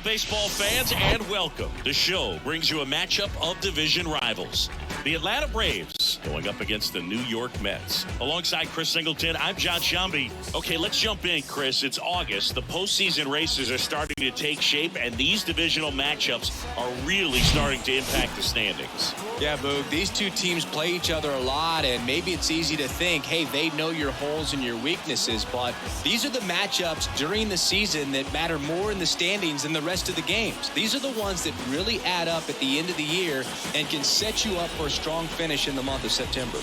baseball fans, and welcome. The show brings you a matchup of division rivals. The Atlanta Braves going up against the New York Mets. Alongside Chris Singleton, I'm John Shambi. Okay, let's jump in, Chris. It's August. The postseason races are starting to take shape, and these divisional matchups are really starting to impact the standings. Yeah, Boog, these two teams play each other a lot, and maybe it's easy to think, hey, they know your holes and your weaknesses, but these are the matchups during the season that matter more in the standings than the rest of the games. These are the ones that really add up at the end of the year and can set you up for a strong finish in the month of September.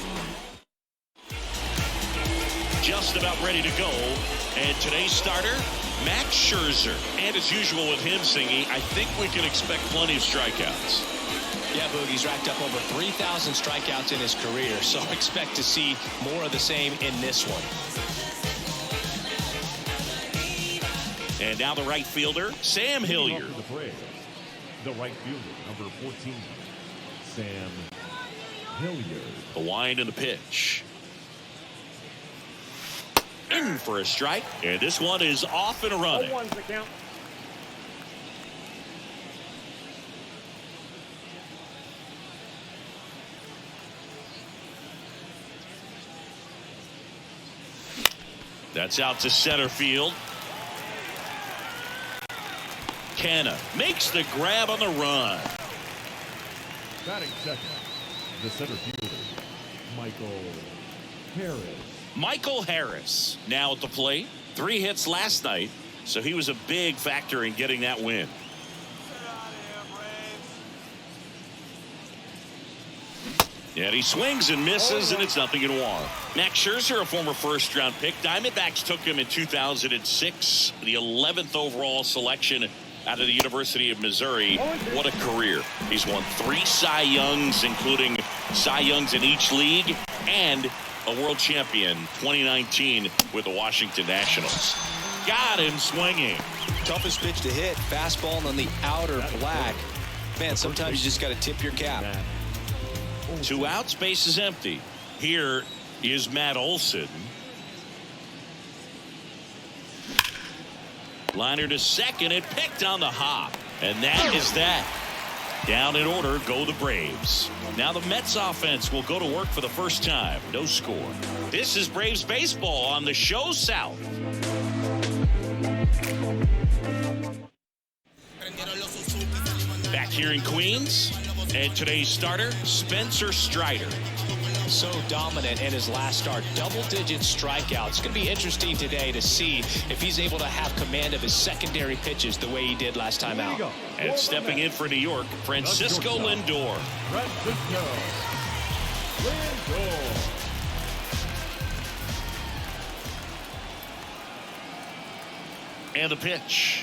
Just about ready to go, and today's starter, Max Scherzer. And as usual with him singing, I think we can expect plenty of strikeouts. Yeah, Boog, he's racked up over 3,000 strikeouts in his career, so expect to see more of the same in this one. And now the right fielder, Sam Hilliard. The right fielder, number 14, Sam Hilliard. The wind and the pitch. In for a strike, and this one is off and running. 0-1's the count. That's out to center field. Canna makes the grab on the run. Batting second, the center fielder, Michael Harris now at the plate. 3 hits last night, so he was a big factor in getting that win. And he swings and misses, and it's 0-1. Max Scherzer, a former first-round pick. Diamondbacks took him in 2006, the 11th overall selection out of the University of Missouri. What a career. He's won 3 Cy Youngs, including Cy Youngs in each league, and a world champion 2019 with the Washington Nationals. Got him swinging. Toughest pitch to hit, fastball on the outer black. Man, sometimes you just got to tip your cap. 2 outs, base is empty. Here is Matt Olson. Liner to second, and picked on the hop. And that is that. Down in order go the Braves. Now the Mets offense will go to work for the first time. No score. This is Braves baseball on the show South. Back here in Queens, and today's starter, Spencer Strider. So dominant in his last start, double-digit strikeouts. It's going to be interesting today to see if he's able to have command of his secondary pitches the way he did last time out. And stepping in for New York, Francisco Lindor. And the pitch.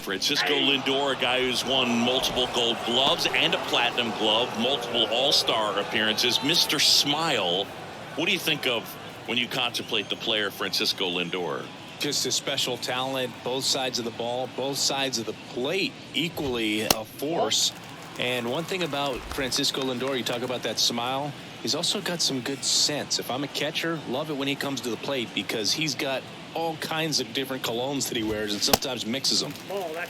Francisco Lindor, a guy who's won multiple Gold Gloves and a Platinum Glove, multiple All-Star appearances. Mr. Smile, what do you think of when you contemplate the player Francisco Lindor? Just a special talent, both sides of the ball, both sides of the plate, equally a force. And one thing about Francisco Lindor, you talk about that smile, he's also got some good sense. If I'm a catcher, love it when he comes to the plate because he's got all kinds of different colognes that he wears and sometimes mixes them.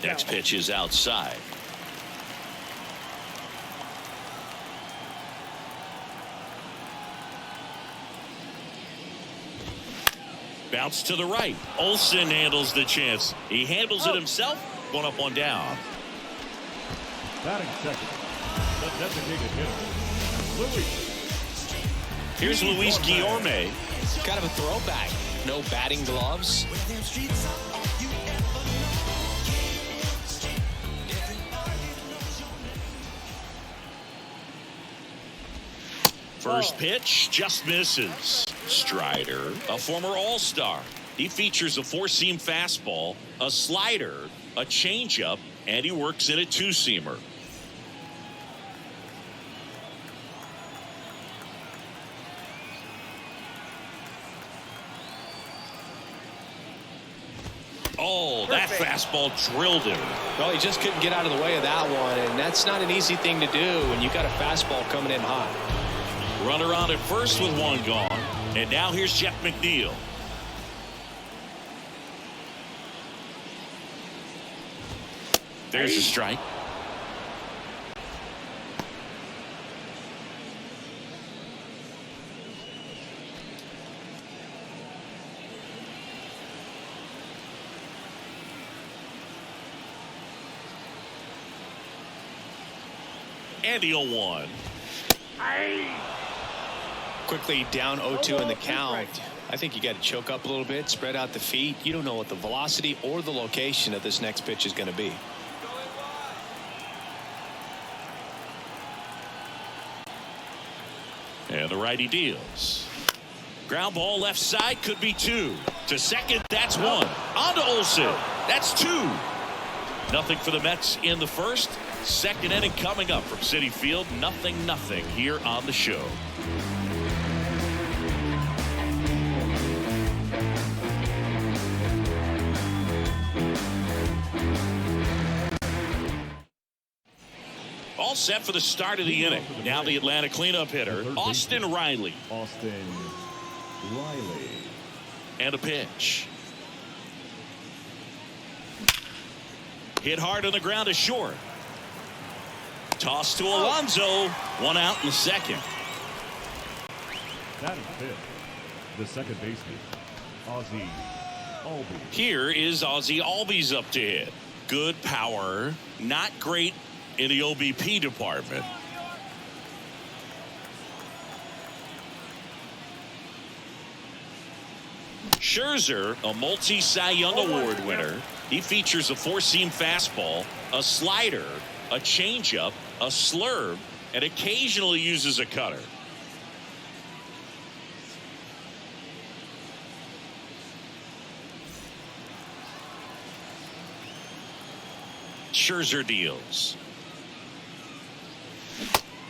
Next pitch is outside. Bounce to the right. Olsen handles the chance. He handles it himself. 1 up, 1 down. Batting second, the designated hitter, Luis. Here's Luis Guillorme. Kind of a throwback. No batting gloves. First pitch just misses. Strider, a former All-Star. He features a 4-seam fastball, a slider, a changeup, and he works in a 2-seamer. Oh, that fastball drilled him. Well, he just couldn't get out of the way of that one, and that's not an easy thing to do when you got a fastball coming in hot. Runner on at first with 1 gone, and now here's Jeff McNeil. There's a strike. And the 0-1. Quickly down 0-2 in the count. I think you got to choke up a little bit, spread out the feet. You don't know what the velocity or the location of this next pitch is going to be. And the righty deals. Ground ball left side, could be 2. To second, that's 1. On to Olsen. That's 2. Nothing for the Mets in the first. Second inning coming up from Citi Field. 0-0 here on the show. All set for the start of the inning. Now the Atlanta cleanup hitter, Austin Riley. And a pitch. Hit hard on the ground to short. Toss to Alonso. 1 out in the second. That is fifth. The second baseman, Ozzie Albies. Here is Ozzie Albies up to hit. Good power. Not great in the OBP department. Scherzer, a multi-Cy Young Award winner. He features a 4-seam fastball, a slider, a changeup, a slurve, and occasionally uses a cutter. Scherzer deals.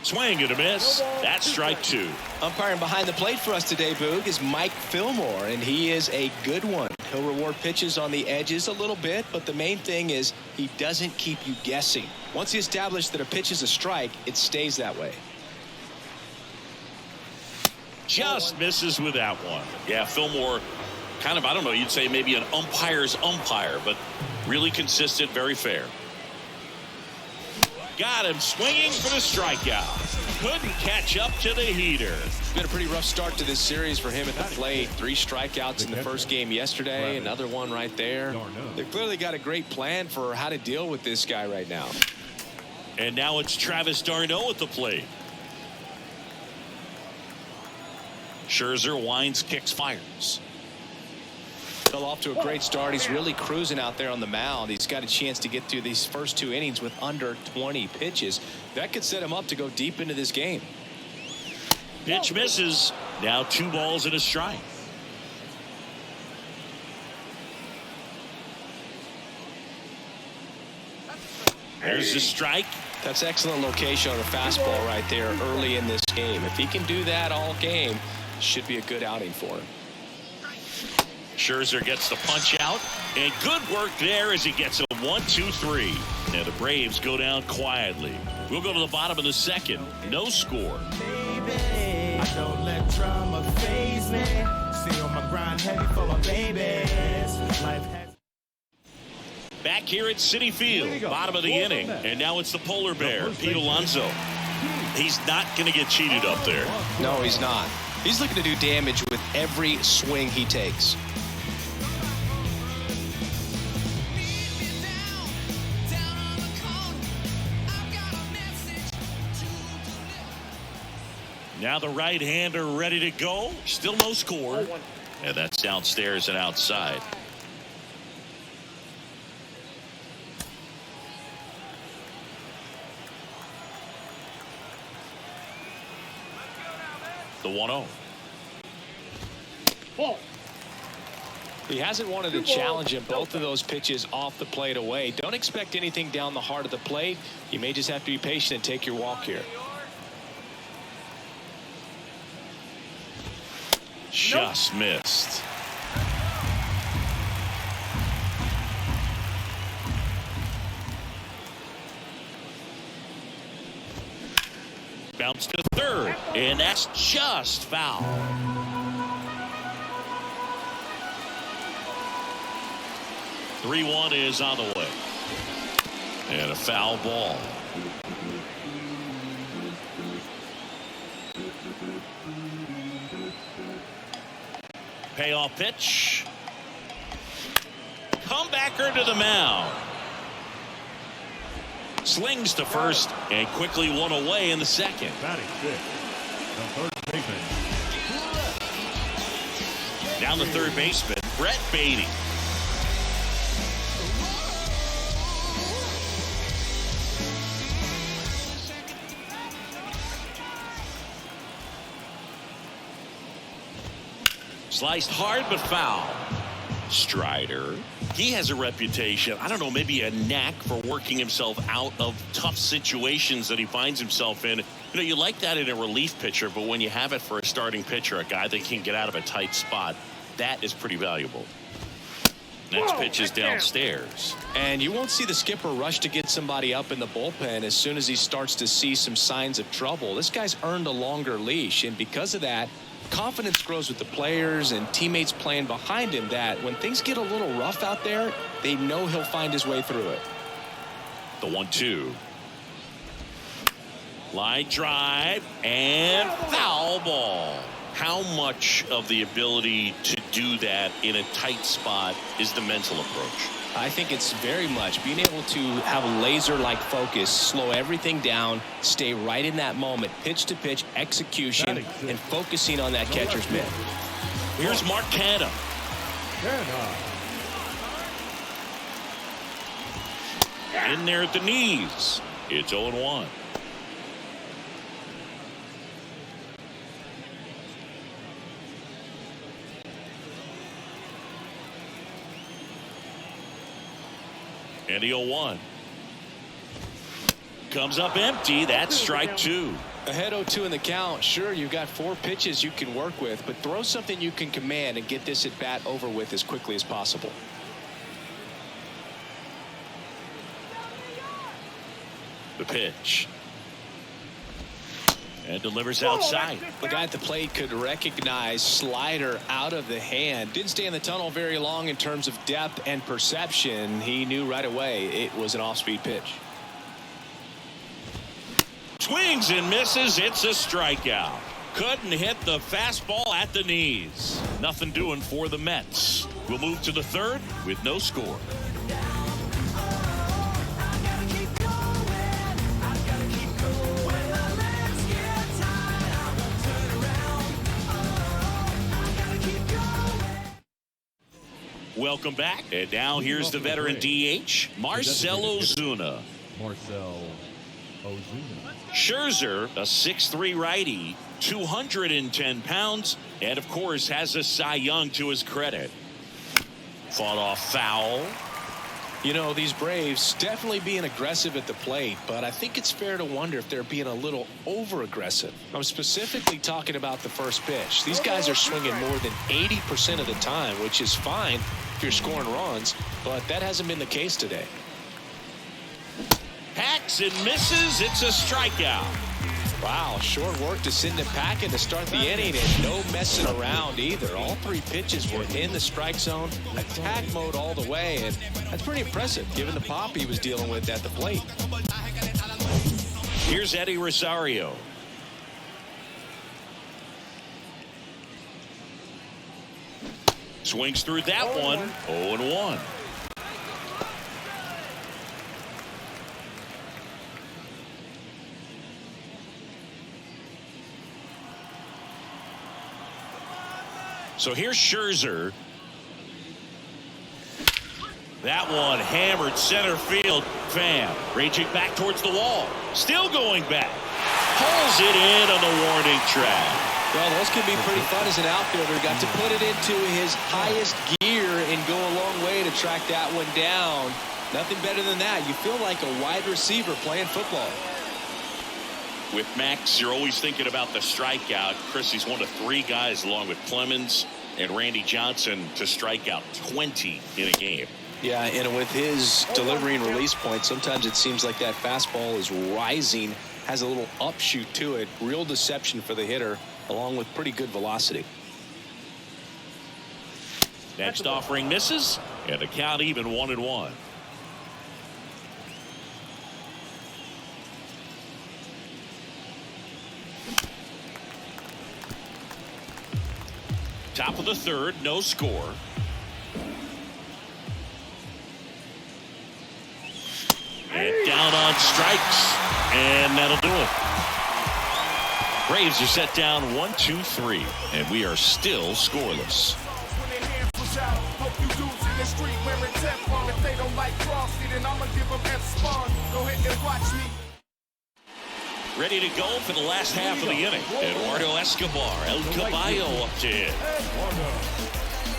Swing and a miss. That's strike 2. Umpiring behind the plate for us today, Boog, is Mike Fillmore, and he is a good one. He'll reward pitches on the edges a little bit, but the main thing is he doesn't keep you guessing. Once he established that a pitch is a strike, it stays that way. Just misses with that one. Yeah, Fillmore, kind of, I don't know, you'd say maybe an umpire's umpire, but really consistent, very fair. Got him swinging for the strikeout. Couldn't catch up to the heater. It's been a pretty rough start to this series for him at the plate. 3 strikeouts in the first game yesterday. Another one right there. They've clearly got a great plan for how to deal with this guy right now. And now it's Travis d'Arnaud at the plate. Scherzer winds, kicks, fires. Fell off to a great start. He's really cruising out there on the mound. He's got a chance to get through these first 2 innings with under 20 pitches. That could set him up to go deep into this game. Pitch misses. Now 2 balls and a strike. There's the strike. That's excellent location on the fastball right there early in this game. If he can do that all game, should be a good outing for him. Scherzer gets the punch out, and good work there as he gets a 1-2-3. Now the Braves go down quietly. We'll go to the bottom of the second. No score. Baby, I don't let drama faze me. Stay on my grind heavy for my babies. Life has... Back here at Citi Field, bottom of the inning, and now it's the polar bear, Pete Alonso. He's not going to get cheated up there. No, he's not. He's looking to do damage with every swing he takes. Now the right-hander ready to go. Still no score. And that's downstairs and outside. The 1-0. He hasn't wanted to challenge him. Both of those pitches off the plate away. Don't expect anything down the heart of the plate. You may just have to be patient and take your walk here. Just missed. Bounce to third, and that's just foul. The 3-1 is on the way. And a foul ball. Payoff pitch. Comebacker to the mound. Slings to first and quickly one away in the second. Batting fifth, the third baseman. Down the third baseman, Brett Beatty. Sliced hard but foul. Strider. He has a reputation, I don't know, maybe a knack for working himself out of tough situations that he finds himself in. You know, you like that in a relief pitcher, but when you have it for a starting pitcher, a guy that can get out of a tight spot, that is pretty valuable. Next pitch is downstairs. And you won't see the skipper rush to get somebody up in the bullpen as soon as he starts to see some signs of trouble. This guy's earned a longer leash, and because of that, confidence grows with the players and teammates playing behind him, that when things get a little rough out there, they know he'll find his way through it. The 1-2. Line drive and foul ball. How much of the ability to do that in a tight spot is the mental approach? I think it's very much being able to have a laser-like focus, slow everything down, stay right in that moment, pitch-to-pitch execution, and focusing on that catcher's mitt. Here's Mark Canha. In there at the knees. It's 0-1. And the 0-1. Comes up empty. That's strike two. Ahead 0-2 in the count. Sure, you've got 4 pitches you can work with, but throw something you can command and get this at bat over with as quickly as possible. The pitch. And delivers outside. The guy at the plate could recognize slider out of the hand. Didn't stay in the tunnel very long in terms of depth and perception. He knew right away it was an off-speed pitch. Swings and misses. It's a strikeout. Couldn't hit the fastball at the knees. Nothing doing for the Mets. We'll move to the third with no score. Welcome back. And now here's the veteran DH, Marcell Ozuna. Marcell Ozuna. Scherzer, a 6'3" righty, 210 pounds, and of course has a Cy Young to his credit. Fought off foul. You know, these Braves definitely being aggressive at the plate, but I think it's fair to wonder if they're being a little over-aggressive. I'm specifically talking about the first pitch. These guys are swinging more than 80% of the time, which is fine if you're scoring runs, but that hasn't been the case today. Hacks and misses. It's a strikeout. Wow, short work to send it packing to start the inning, and no messing around either. All 3 pitches were in the strike zone, attack mode all the way, and that's pretty impressive given the pop he was dealing with at the plate. Here's Eddie Rosario. Swings through that one. 0-1. So here's Scherzer. That one hammered center field. Pham raging back towards the wall. Still going back. Pulls it in on the warning track. Well, those can be pretty fun as an outfielder. Got to put it into his highest gear and go a long way to track that one down. Nothing better than that. You feel like a wide receiver playing football. With Max, you're always thinking about the strikeout. Chris, he's one of 3 guys along with Clemens and Randy Johnson to strike out 20 in a game. Yeah, and with his delivery and release point, sometimes it seems like that fastball is rising, has a little upshoot to it. Real deception for the hitter, along with pretty good velocity. Next offering misses, and the count even 1-1. Top of the third, no score. And down on strikes, and that'll do it. Braves are set down 1-2-3, and we are still scoreless. Ready to go for the last half of the inning. Eduardo Escobar, El Caballo up to hit.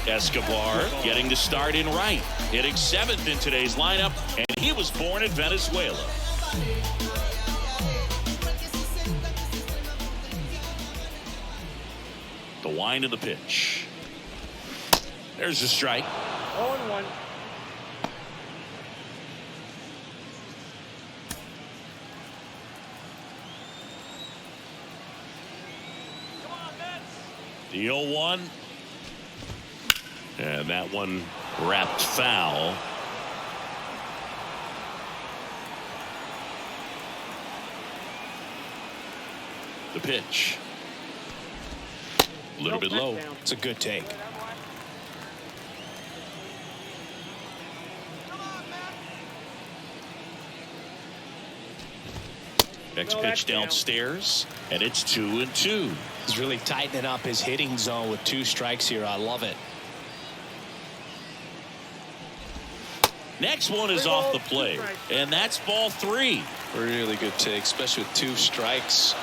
Escobar getting the start in right, hitting 7th in today's lineup, and he was born in Venezuela. The wind of the pitch. There's a strike. 0-1. The 0-1. And that one wrapped foul. The pitch. A little bit low. It's a good take. Next pitch downstairs, and it's 2-2. He's really tightening up his hitting zone with 2 strikes here. I love it. Next one is off the plate, and that's ball 3. Really good take, especially with 2 strikes.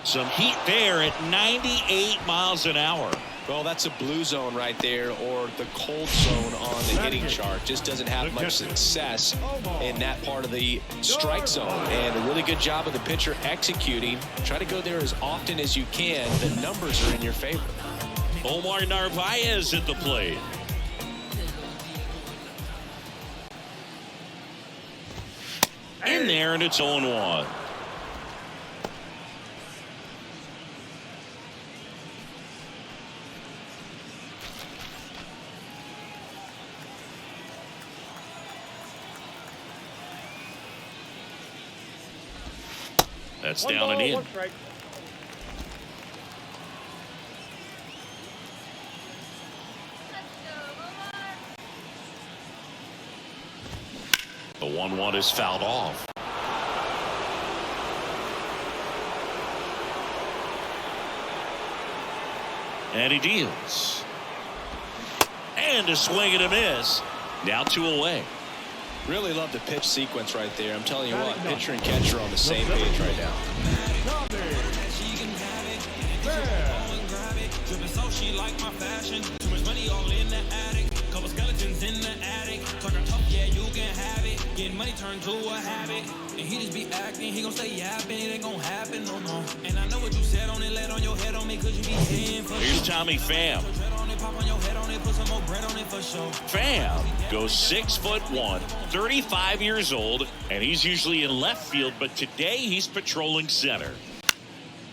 Some heat there at 98 miles an hour. Well, that's a blue zone right there, or the cold zone on the hitting chart. Just doesn't have much success in that part of the strike zone. And a really good job of the pitcher executing. Try to go there as often as you can. The numbers are in your favor. Omar Narvaez at the plate. In there, and it's 0-1. That's down and in. The 1-1 is fouled off. And he deals. And a swing and a miss. Now 2 away. Really love the pitch sequence right there. I'm telling you what, pitcher and catcher are on the same page right now. Money turned to a habit, and he just be acting. He gon' stay yapping, it ain't gon' happen no more. And I know what you said on it, let on your head on me, cause you be hitting for. Here's Tommy Pham. Pham goes 6'1", 35 years old, and he's usually in left field, but today he's patrolling center.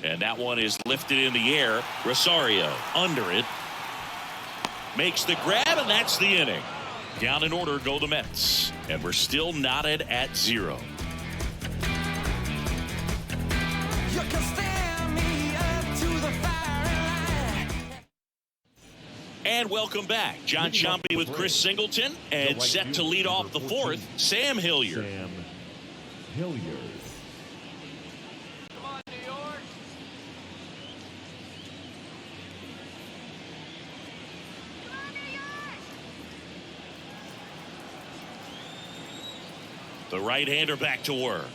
And that one is lifted in the air. Rosario under it. Makes the grab, and that's the inning. Down in order go the Mets, and we're still knotted at 0. And welcome back. John Chompy with Chris Singleton, and set to lead off the 4th, Sam Hilliard. Sam Hilliard. Come on, New York. The right-hander back to work.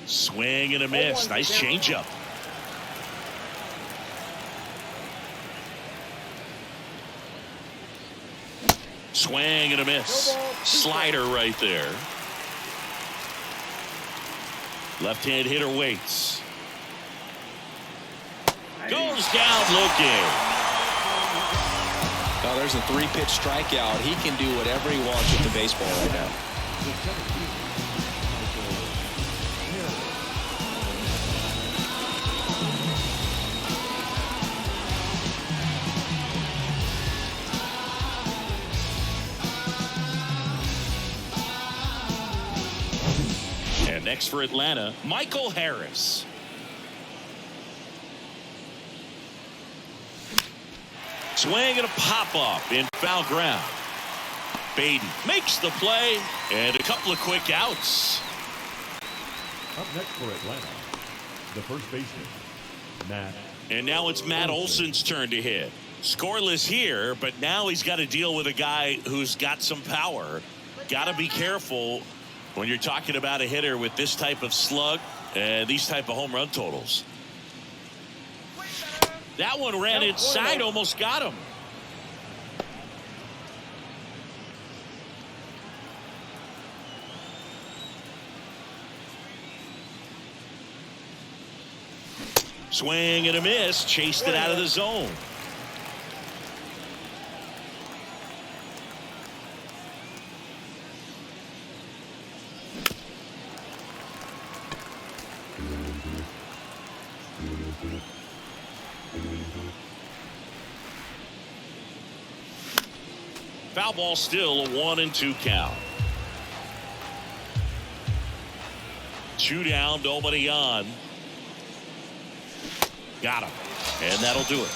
Swing and a miss. Nice changeup. Swing and a miss. Slider right there. Left-hand hitter waits. Goes down looking. Now there's a 3-pitch strikeout. He can do whatever he wants with the baseball right now. Next for Atlanta, Michael Harris. Swing and a pop-up in foul ground. Baden makes the play, and a couple of quick outs. Up next for Atlanta, the first baseman, Matt. And now it's Matt Olson's turn to hit. Scoreless here, but now he's got to deal with a guy who's got some power. Got to be careful when you're talking about a hitter with this type of slug and these type of home run totals. That one ran inside, almost got him. Swing and a miss, chased it out of the zone. Foul ball, still a 1-2 count. 2 down, nobody on. Got him, and that'll do it.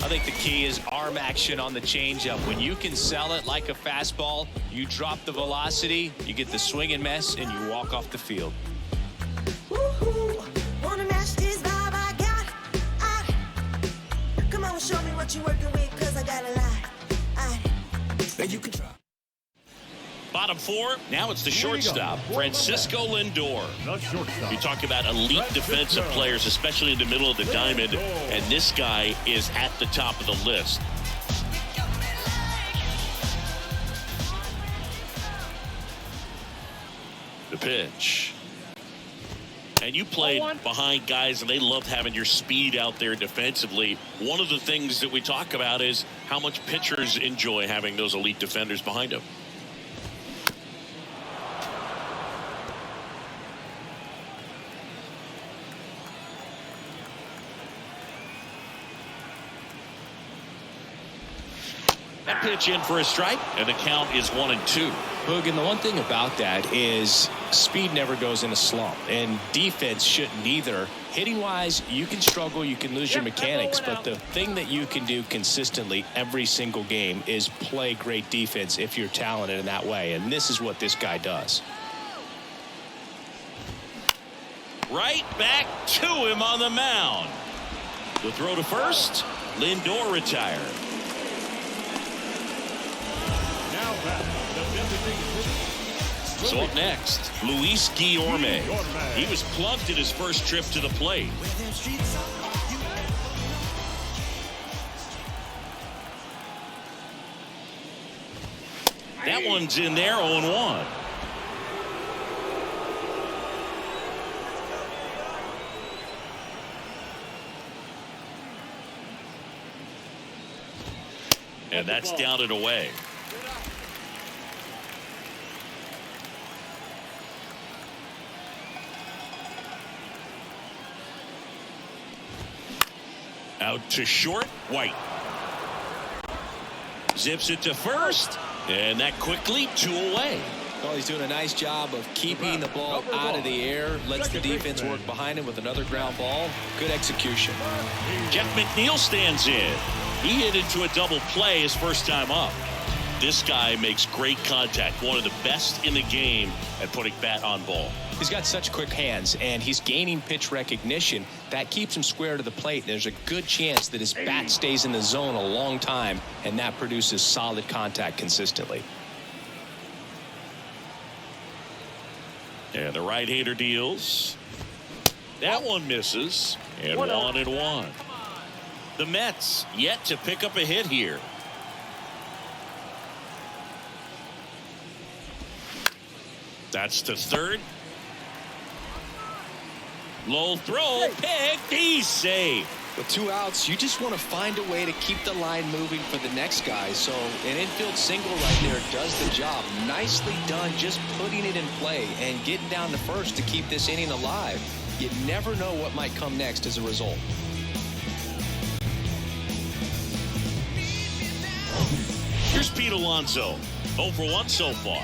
I think the key is arm action on the changeup. When you can sell it like a fastball, you drop the velocity, you get the swing and miss, and you walk off the field. Woo-hoo. Wanna match this vibe I got? Come on, show me what you're working with, cause I got a lot. And you can try. Bottom 4, now it's the shortstop, Francisco Lindor. The shortstop. You talk about elite defensive players, especially in the middle of the diamond, and this guy is at the top of the list. The pitch. And you played behind guys, and they love having your speed out there defensively. One of the things that we talk about is how much pitchers enjoy having those elite defenders behind them. That pitch in for a strike, and the count is 1-2. Boog, and the one thing about that is speed never goes in a slump, and defense shouldn't either. Hitting wise, you can struggle, you can lose your mechanics, but the thing that you can do consistently every single game is play great defense if you're talented in that way, and this is what this guy does. Right back to him on the mound. The throw to first, Lindor retired. Now back, the designated hitter. So up next, Luis Guillorme. He was plugged in his first trip to the plate. That one's in there, 0-1. And that's down and away. Out to short, White. Zips it to first, and that quickly 2 away. Well, he's doing a nice job of keeping the ball out of the air, lets the defense work behind him with another ground ball. Good execution. Jeff McNeil stands in. He hit into a double play his first time up. This guy makes great contact, one of the best in the game at putting bat on ball. He's got such quick hands, and he's gaining pitch recognition. That keeps him square to the plate. There's a good chance that his bat stays in the zone a long time, and that produces solid contact consistently. And the right-hander deals. That one misses, and 1-1. The Mets yet to pick up a hit here. That's to third. Low throw, pick, he's safe. With 2 outs, you just want to find a way to keep the line moving for the next guy. So an infield single right there does the job. Nicely done, just putting it in play and getting down to first to keep this inning alive. You never know what might come next as a result. Here's Pete Alonso, 0 for 1 so far.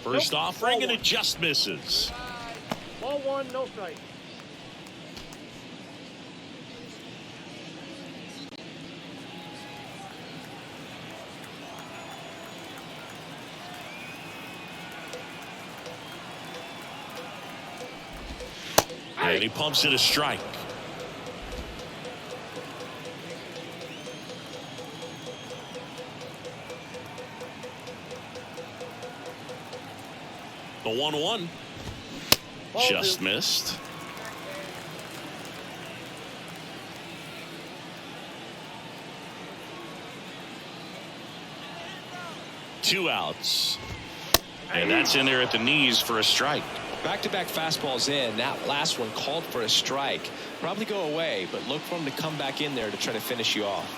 First offering, and it just misses. Ball one, no strike. And he pumps it a strike. The 1-1 just missed. Two outs. And that's in there at the knees for a strike. Back-to-back fastballs in. That last one called for a strike. Probably go away, but look for him to come back in there to try to finish you off.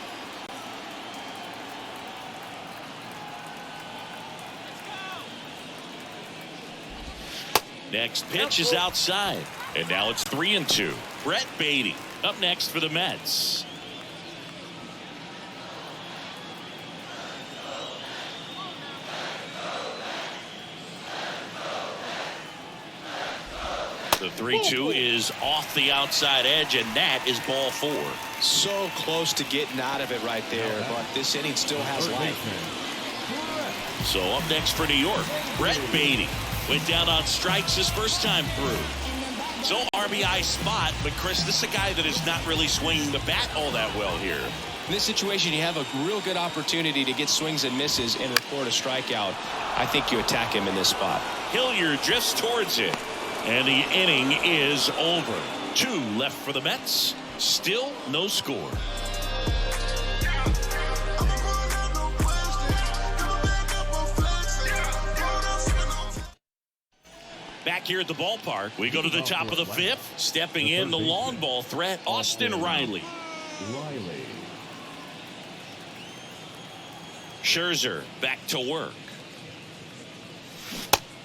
Next pitch is outside. And now it's 3-2. Brett Beatty up next for the Mets. The 3-2 is off the outside edge, and that is ball 4. So close to getting out of it right there, but this inning still has life. So up next for New York, Brett Beatty went down on strikes his first time through. So RBI spot, but Chris, this is a guy that is not really swinging the bat all that well here. In this situation, you have a real good opportunity to get swings and misses and record a strikeout. I think you attack him in this spot. Hilliard drifts towards it, and the inning is over. 2 left for the Mets. Still no score. Back here at the ballpark, we go to the top of the 5th. Stepping in, the long ball threat, Austin Riley. Scherzer back to work.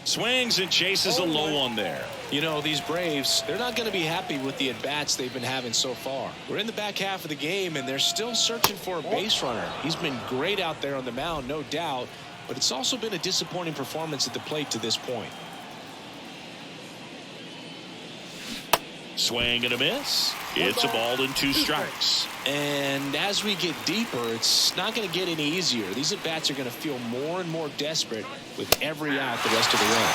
Swings and chases a low one there. You know, these Braves, they're not going to be happy with the at-bats they've been having so far. We're in the back half of the game, and they're still searching for a base runner. He's been great out there on the mound, no doubt, but it's also been a disappointing performance at the plate to this point. Swing and a miss. It's a ball and 2 strikes. And as we get deeper, it's not going to get any easier. These at-bats are going to feel more and more desperate with every out the rest of the way.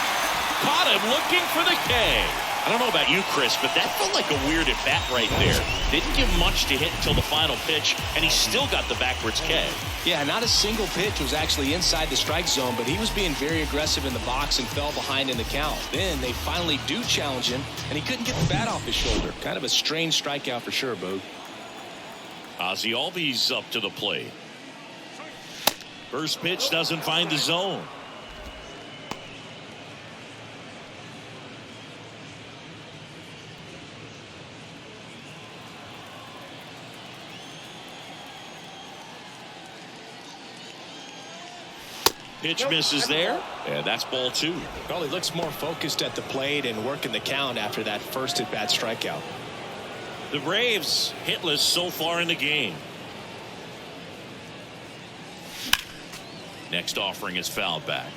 Caught him looking for the K. I don't know about you, Chris, but that felt like a weird at-bat right there. Didn't give much to hit until the final pitch, and he still got the backwards K. Yeah, not a single pitch was actually inside the strike zone, but he was being very aggressive in the box and fell behind in the count. Then they finally do challenge him, and he couldn't get the bat off his shoulder. Kind of a strange strikeout for sure, Boog. Ozzie Albies up to the plate. First pitch doesn't find the zone. Pitch misses there, and that's ball 2. Well, he looks more focused at the plate and working the count after that first at-bat strikeout. The Braves hitless so far in the game. Next offering is fouled back.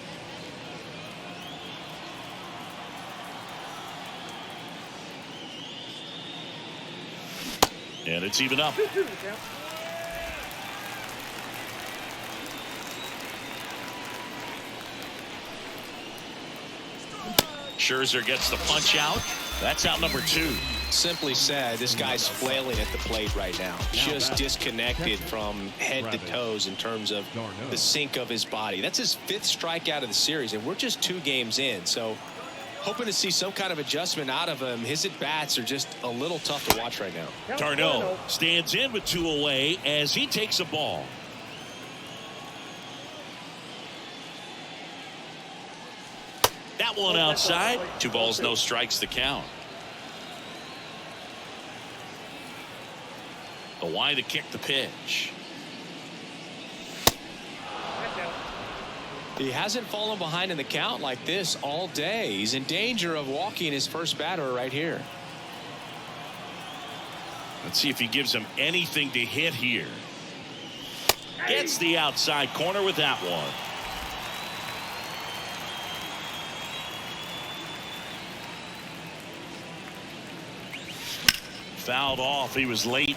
And it's even up. Scherzer gets the punch out. That's out number 2. Simply said, this guy's flailing at the plate right now. Just disconnected from head to toes in terms of the sink of his body. That's his 5th strikeout of the series, and we're just 2 games in. So hoping to see some kind of adjustment out of him. His at-bats are just a little tough to watch right now. Darno stands in with 2 away as he takes a ball. That one outside. 2 balls, no strikes to count. The why to kick the pitch. He hasn't fallen behind in the count like this all day. He's in danger of walking his first batter right here. Let's see if he gives him anything to hit here. Gets the outside corner with that one. fouled off. He was late.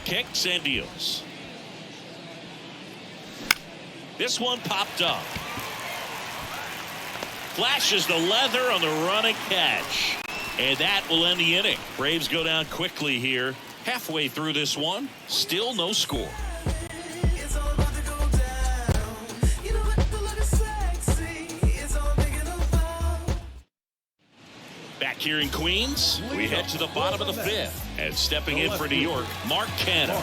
Kicks and deals. This one popped up. Flashes the leather on the running catch. And that will end the inning. Braves go down quickly here. Halfway through this one. Still no score. Back here in Queens, we head to the bottom of the fifth. And stepping in for New York, Mark Canha.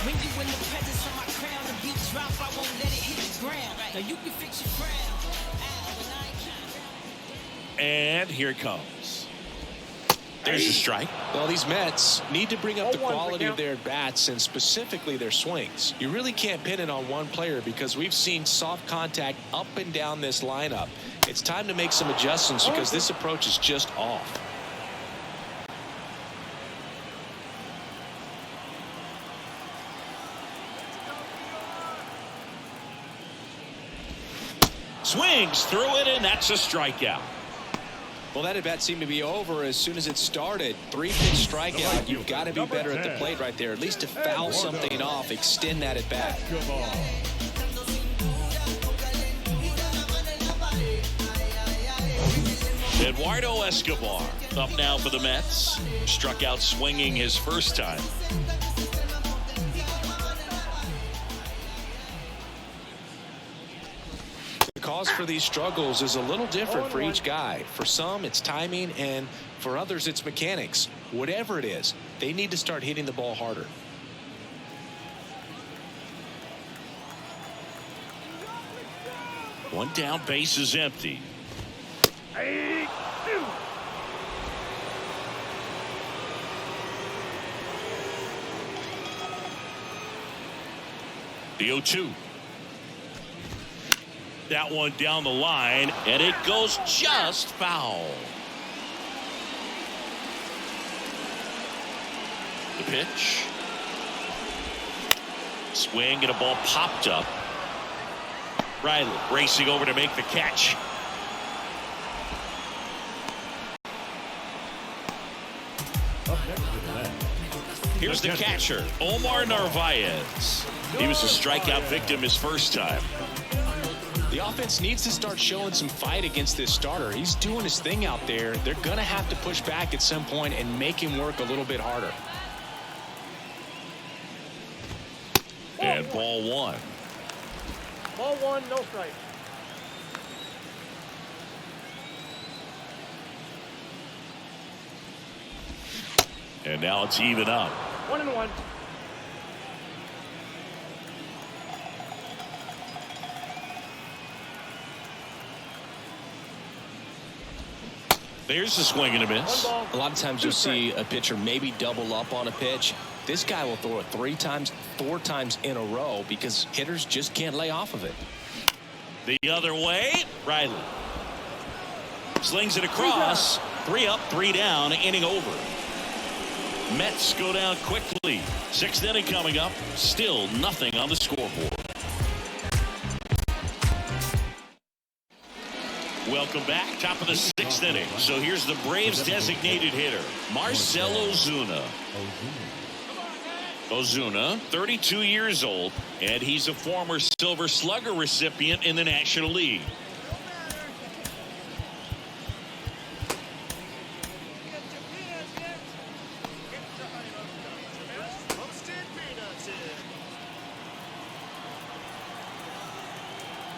When you in the presence of my crown, the beat drop, I won't let it hit the ground. Now you can fix your crown. And here it comes. There's a strike. Well, these Mets need to bring up the quality of their at-bats and specifically their swings. You really can't pin it on one player because we've seen soft contact up and down this lineup. It's time to make some adjustments because this approach is just off. Swings through it, and that's a strikeout. Well, that at-bat seemed to be over as soon as it started. 3-pitch strikeout. You've got to be better at the plate right there, at least to foul something off, extend that at-bat. Eduardo Escobar up now for the Mets. Struck out swinging his first time. The cause for these struggles is a little different for each guy. For some, it's timing, and for others, it's mechanics. Whatever it is, they need to start hitting the ball harder. One down, base is empty. The 0-2. That one down the line, and it goes just foul. The pitch. Swing, and a ball popped up. Riley racing over to make the catch. Here's the catcher, Omar Narvaez. He was a strikeout victim his first time. The offense needs to start showing some fight against this starter. He's doing his thing out there. They're going to have to push back at some point and make him work a little bit harder. And ball one. Ball one, no strike. And now it's even up. 1-1. There's a swing and a miss. A lot of times you'll see a pitcher maybe double up on a pitch. This guy will throw it 3 times, 4 times in a row because hitters just can't lay off of it. The other way, Riley slings it across. 3 up, 3 down, inning over. Mets go down quickly. 6th inning coming up. Still nothing on the scoreboard. Welcome back. Top of the 6th inning. So here's the Braves designated hitter, Marcell Ozuna. Ozuna, 32 years old, and he's a former Silver Slugger recipient in the National League.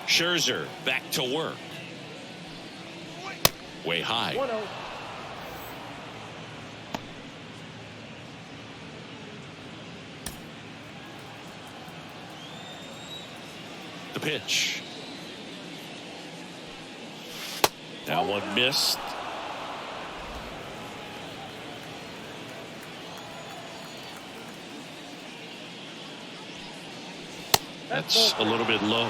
Scherzer back to work. Way high. 1-0. The pitch. That one missed. That's a little bit low.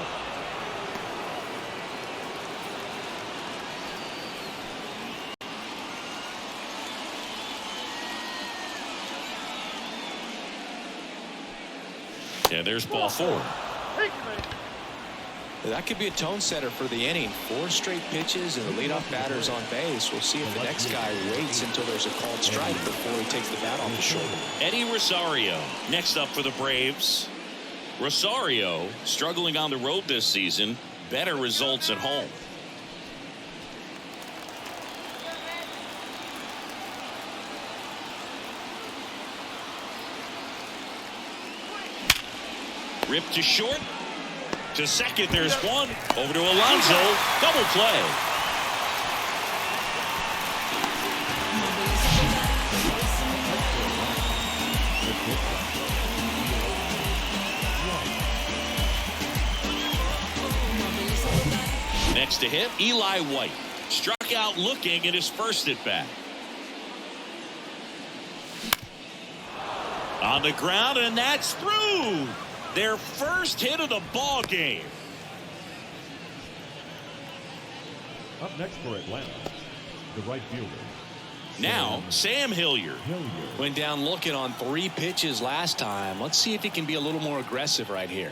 And there's ball 4. That could be a tone setter for the inning. 4 straight pitches and the leadoff batter's on base. We'll see if the next guy waits until there's a called strike before he takes the bat off the shoulder. Eddie Rosario next up for the Braves. Rosario struggling on the road this season. Better results at home. Ripped to short. To second, there's one. Over to Alonso. Double play. Next to him, Eli White. Struck out looking in his first at bat. On the ground, and that's through. Their first hit of the ball game. Up next for Atlanta, the right fielder. Now, Sam Hilliard. Went down looking on 3 pitches last time. Let's see if he can be a little more aggressive right here.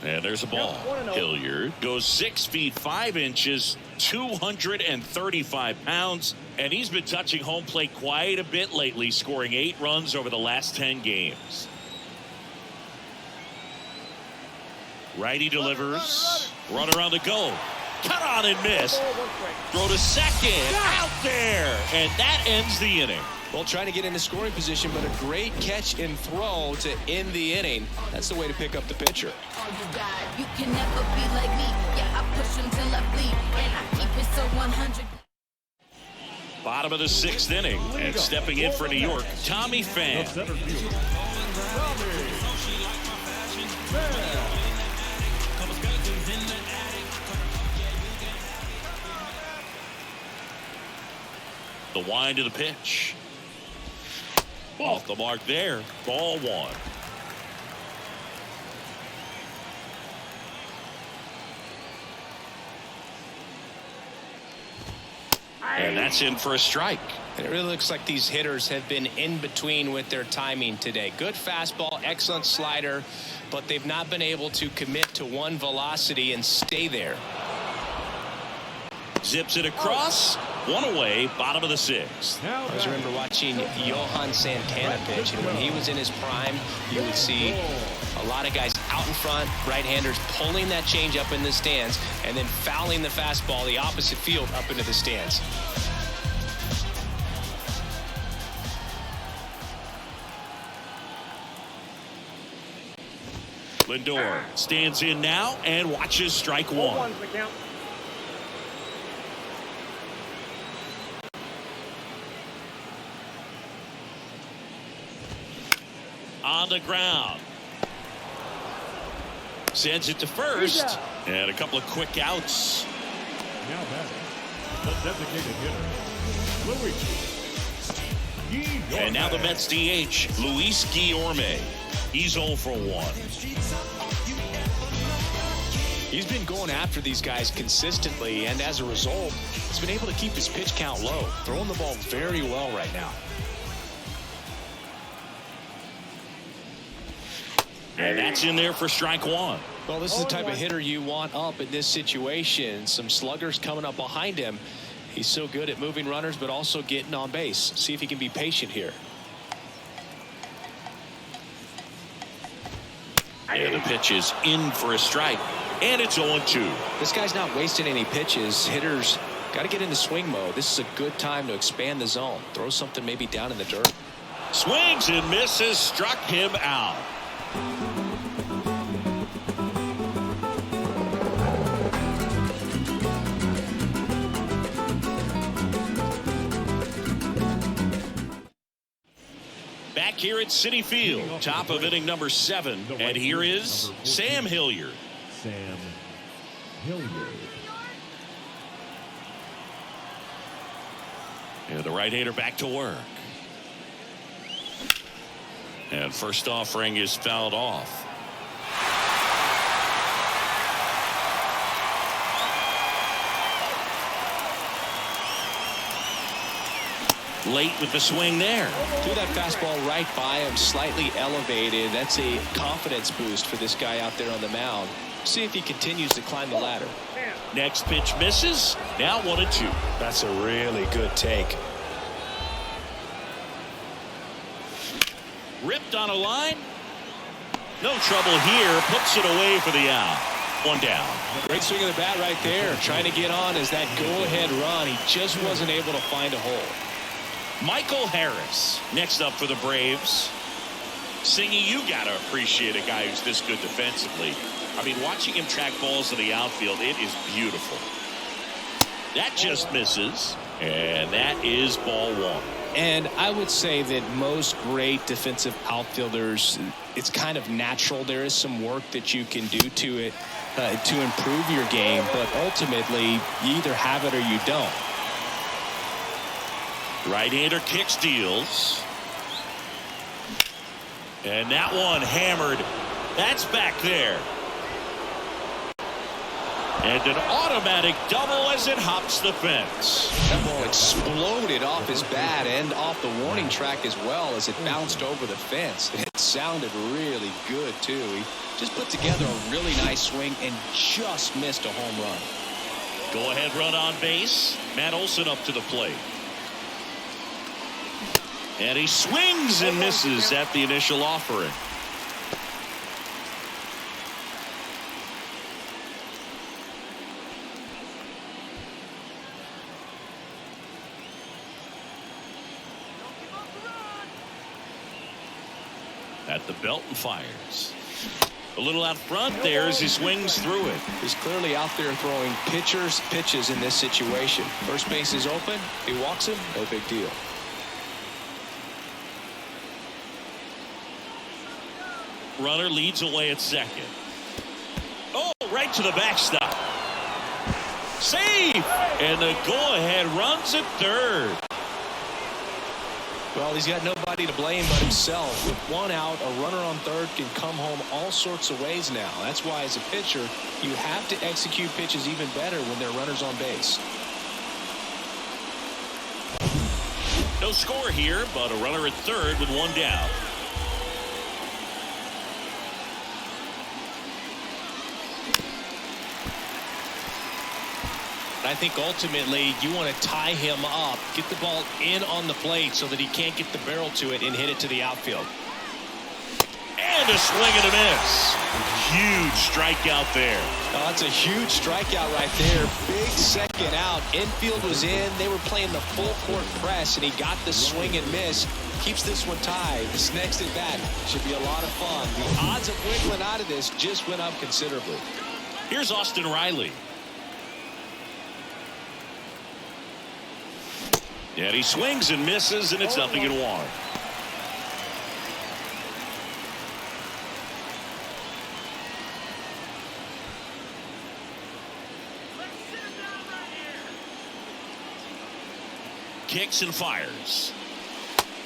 And there's a ball. Hilliard goes 6 feet 5 inches, 235 pounds, and he's been touching home plate quite a bit lately, scoring 8 runs over the last 10 games. Righty delivers. Runner on the go. Cut on and miss. Throw to second. Out there. And that ends the inning. Well, trying to get into scoring position, but a great catch and throw to end the inning. That's the way to pick up the pitcher. You can never be like me. Yeah, I push until I bleed, and I keep it so 100. Bottom of the 6th inning, and stepping in for New York, Tommy Pham. The wind of the pitch. Off the mark there. Ball 1. And that's in for a strike. And it really looks like these hitters have been in between with their timing today. Good fastball, excellent slider, but they've not been able to commit to one velocity and stay there. Zips it across. 1 away, bottom of the 6th. I always remember watching Johan Santana pitch, and when he was in his prime, you would see a lot of guys out in front, right-handers pulling that change up in the stands, and then fouling the fastball the opposite field up into the stands. Lindor stands in now and watches strike 1. On the ground. Sends it to first. And a couple of quick outs. Now batting, the designated hitter, Luis. And now the Mets DH, Luis Guillorme. He's 0 for 1. He's been going after these guys consistently, and as a result, he's been able to keep his pitch count low, throwing the ball very well right now. And that's in there for strike 1. Well, this is the type of hitter you want up in this situation. Some sluggers coming up behind him. He's so good at moving runners, but also getting on base. See if he can be patient here. And the pitch is in for a strike. And it's 0-2. This guy's not wasting any pitches. Hitters got to get into swing mode. This is a good time to expand the zone. Throw something maybe down in the dirt. Swings and misses. Struck him out. Back here at Citi Field, top of inning number 7, and here is Sam Hilliard. Sam Hilliard. And the right-hander back to work. And first offering is fouled off. Late with the swing there. Threw that fastball right by him, slightly elevated. That's a confidence boost for this guy out there on the mound. See if he continues to climb the ladder. Next pitch misses. Now 1-2. That's a really good take. Ripped on a line. No trouble here. Puts it away for the out. One down. Great swing of the bat right there. Trying to get on as that go-ahead run. He just wasn't able to find a hole. Michael Harris next up for the Braves. Singy, you got to appreciate a guy who's this good defensively. I mean, watching him track balls to the outfield, it is beautiful. That just misses, and that is ball one. And I would say that most great defensive outfielders, it's kind of natural. There is some work that you can do to it to improve your game, but ultimately you either have it or you don't. Right-hander kicks, deals. And that one hammered. That's back there. And an automatic double as it hops the fence. That ball exploded off his bat and off the warning track as well as it bounced over the fence. It sounded really good, too. He just put together a really nice swing and just missed a home run. Go-ahead run on base. Matt Olson up to the plate. And he swings and misses at the initial offering. At the belt and fires. A little out front there as he swings through it. He's clearly out there throwing pitches in this situation. First base is open. He walks him. No big deal. Runner leads away at second. Oh, right to the backstop. Safe! And the go-ahead runs at third. Well, he's got nobody to blame but himself. With one out, a runner on third can come home all sorts of ways now. That's why, as a pitcher, you have to execute pitches even better when there are runners on base. No score here, but a runner at third with one down. I think ultimately you want to tie him up, get the ball in on the plate so that he can't get the barrel to it and hit it to the outfield. And a swing and a miss. Huge strikeout there. Oh, that's a huge strikeout right there. Big second out. Infield was in. They were playing the full court press, and he got the swing and miss. Keeps this one tied. This next at bat should be a lot of fun. The odds of wiggling out of this just went up considerably. Here's Austin Riley. And he swings and misses, and it's 0-1. Kicks and fires.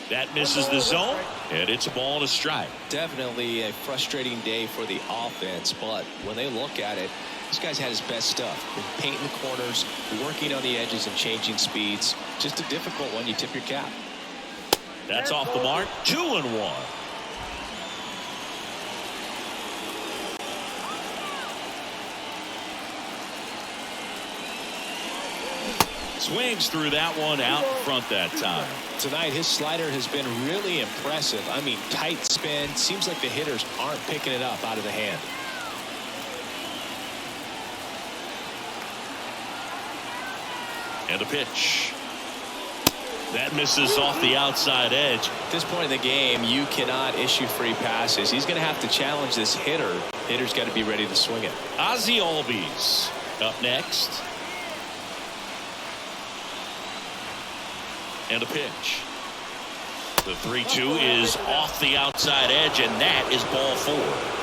That misses the zone, and it's a ball and a strike. Definitely a frustrating day for the offense, but when they look at it, this guy's had his best stuff. Been painting the corners, working on the edges and changing speeds. Just a difficult one. You tip your cap. That's off the mark. 2-1. Swings through that one out in front that time. Tonight his slider has been really impressive. I mean, tight spin. Seems like the hitters aren't picking it up out of the hand. And a pitch. That misses off the outside edge. At this point in the game, you cannot issue free passes. He's going to have to challenge this hitter. Hitter's got to be ready to swing it. Ozzie Albies up next. And a pitch. The 3-2 is off the outside edge, and that is ball 4.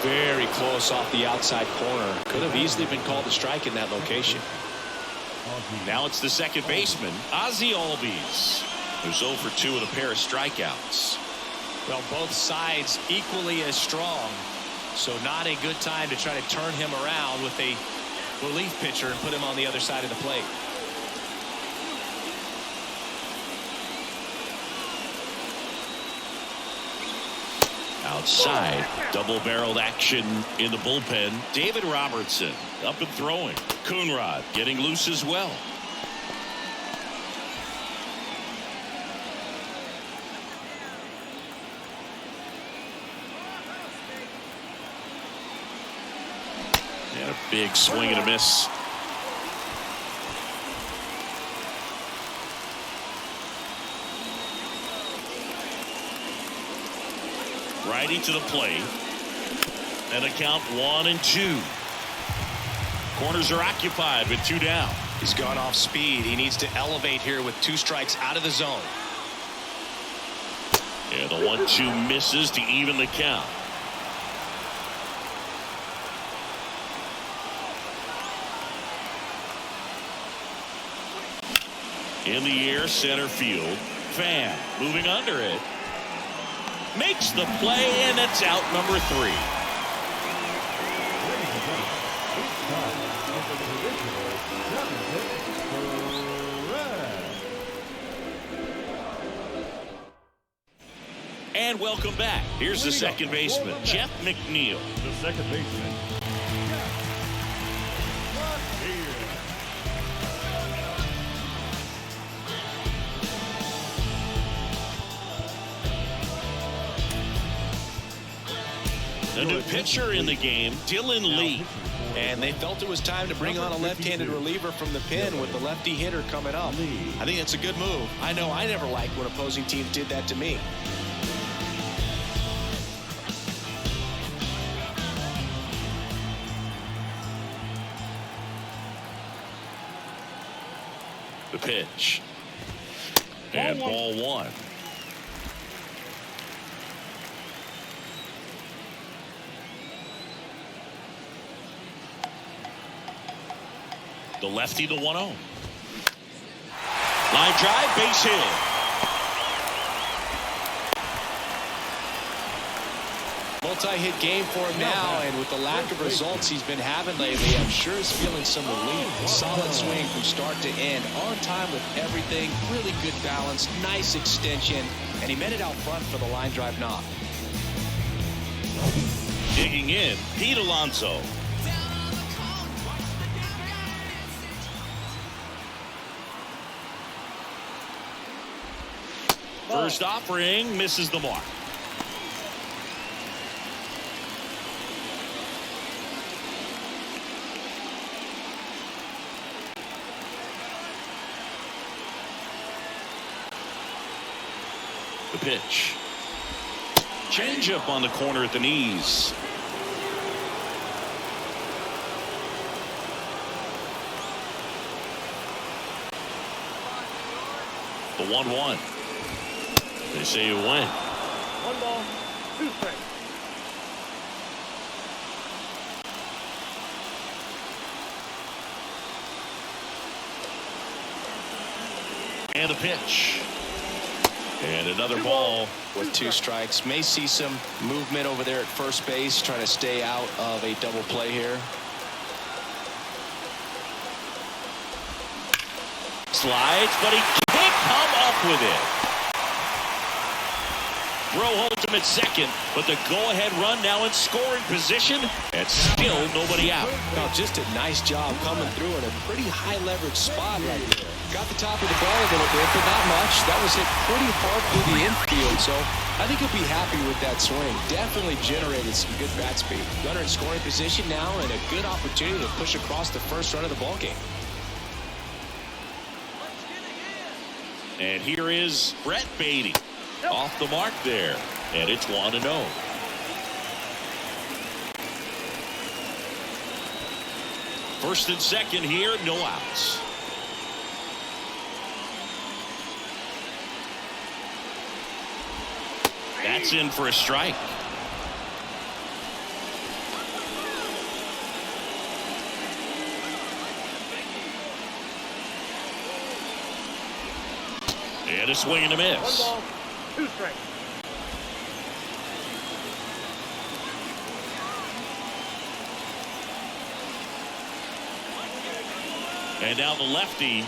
Very close off the outside corner. Could have easily been called a strike in that location. Now it's the second baseman, Ozzie Albies, who's 0 for 2 with a pair of strikeouts. Well, both sides equally as strong, so not a good time to try to turn him around with a relief pitcher and put him on the other side of the plate. outside. Double-barreled action in the bullpen. David Robertson up and throwing. Coonrod getting loose as well. And a big swing and a miss. Righty to the plate. And a count 1-2. Corners are occupied with 2 down. He's gone off speed. He needs to elevate here with 2 strikes out of the zone. And the 1-2 misses to even the count. In the air, center field. Fan moving under it. Makes the play, and it's out number 3. Ladies and gentlemen, it's time for the traditional And welcome back. Here's the second baseman, Jeff McNeil. The second baseman, The new pitcher in the game, Dylan Lee. And they felt it was time to bring on a left-handed reliever from the pen with the lefty hitter coming up. I think it's a good move. I know I never liked when opposing teams did that to me. The pitch. And ball 1. The lefty, the 1-0. Line drive, base hit. Multi-hit game for him now, and with the lack of results he's been having lately, I'm sure he's feeling some relief. A solid swing from start to end, on time with everything, really good balance, nice extension, and he met it out front for the line drive knock. Digging in, Pete Alonso. First offering misses the mark. The pitch. Changeup on the corner at the knees. The 1-1. They say you win. 1 ball, 2 strikes. And a pitch. And another ball. With 2 strikes, may see some movement over there at first base, trying to stay out of a double play here. Slides, but he can't come up with it. Throw holds him at second, but the go-ahead run now in scoring position, and still nobody out. Now, just a nice job coming through in a pretty high leverage spot right there. Got the top of the ball a little bit, but not much. That was hit pretty hard through the infield, so I think he'll be happy with that swing. Definitely generated some good bat speed. Runner in scoring position now, and a good opportunity to push across the first run of the ball game. And here is Brett Beatty. Off the mark there, and it's 1-0. First and second here, no outs. That's in for a strike. And a swing and a miss. 1 ball, 2 strikes. And now the lefty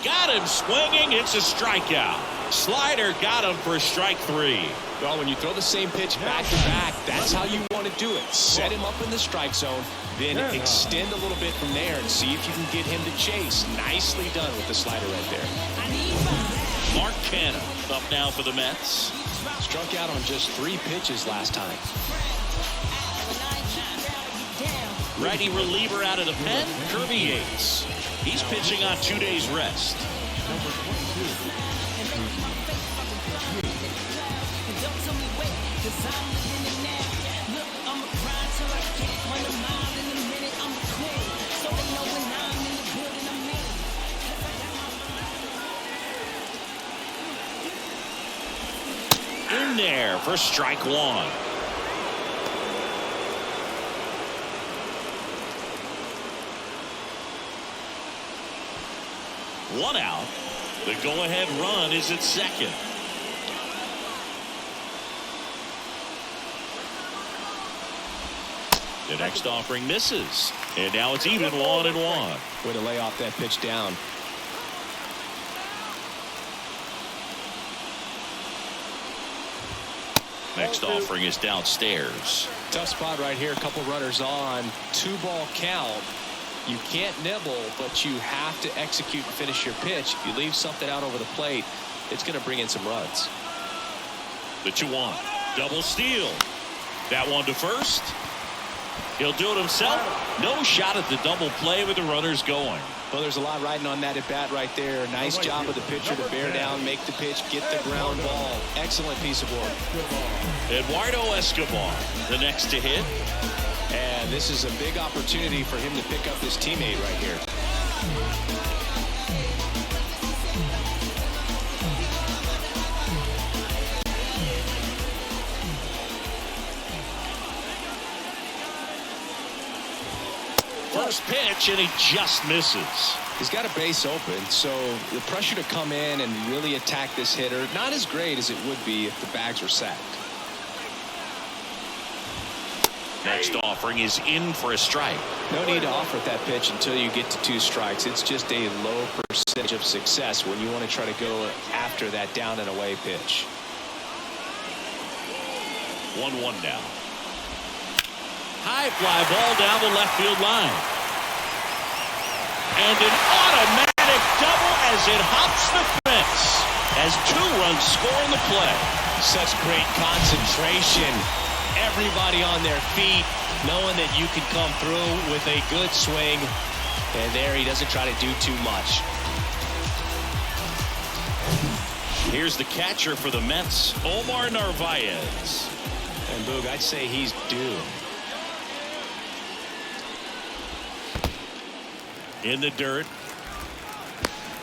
got him swinging. It's a strikeout. Slider got him for strike 3. Well, when you throw the same pitch back to back, that's how you want to do it. Set him up in the strike zone, then extend a little bit from there and see if you can get him to chase. Nicely done with the slider right there. Mark Canha up now for the Mets. Struck out on just 3 pitches last time. Righty reliever out of the pen, Kirby Yates. He's pitching on 2 days rest. In there for strike 1. One out. The go-ahead run is at second. The next offering misses. And now it's even 1-1. Way to lay off that pitch down. Next offering is downstairs. Tough spot right here. A couple runners on. 2-ball count. You can't nibble, but you have to execute and finish your pitch. If you leave something out over the plate, it's going to bring in some runs. The 2-1. Double steal. That one to first. He'll do it himself. No shot at the double play with the runners going. Well, there's a lot riding on that at bat right there. Nice job of the pitcher to bear down, make the pitch, get the ground ball. Excellent piece of work. Eduardo Escobar, the next to hit. And this is a big opportunity for him to pick up his teammate right here. First pitch, and he just misses. He's got a base open, so the pressure to come in and really attack this hitter, not as great as it would be if the bags were sacked. Next offering is in for a strike. No need to offer that pitch until you get to 2 strikes. It's just a low percentage of success when you want to try to go after that down and away pitch. 1-1 now. High fly ball down the left field line. And an automatic double as it hops the fence. As 2 runs score in the play. Such great concentration. Everybody on their feet, knowing that you can come through with a good swing. And there he doesn't try to do too much. Here's the catcher for the Mets, Omar Narvaez. And Boog, I'd say he's due. In the dirt.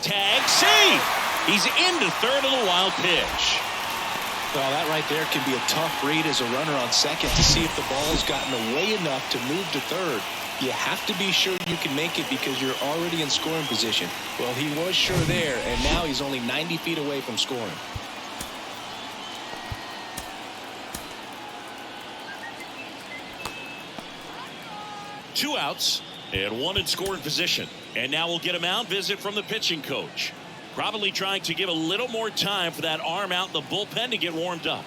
Tag, safe! He's into third on the wild pitch. Well, that right there can be a tough read as a runner on second to see if the ball's gotten away enough to move to third. You have to be sure you can make it because you're already in scoring position. Well, he was sure there, and now he's only 90 feet away from scoring. Two outs and 1 in scoring position. And now we'll get a mound visit from the pitching coach. Probably trying to give a little more time for that arm out in the bullpen to get warmed up.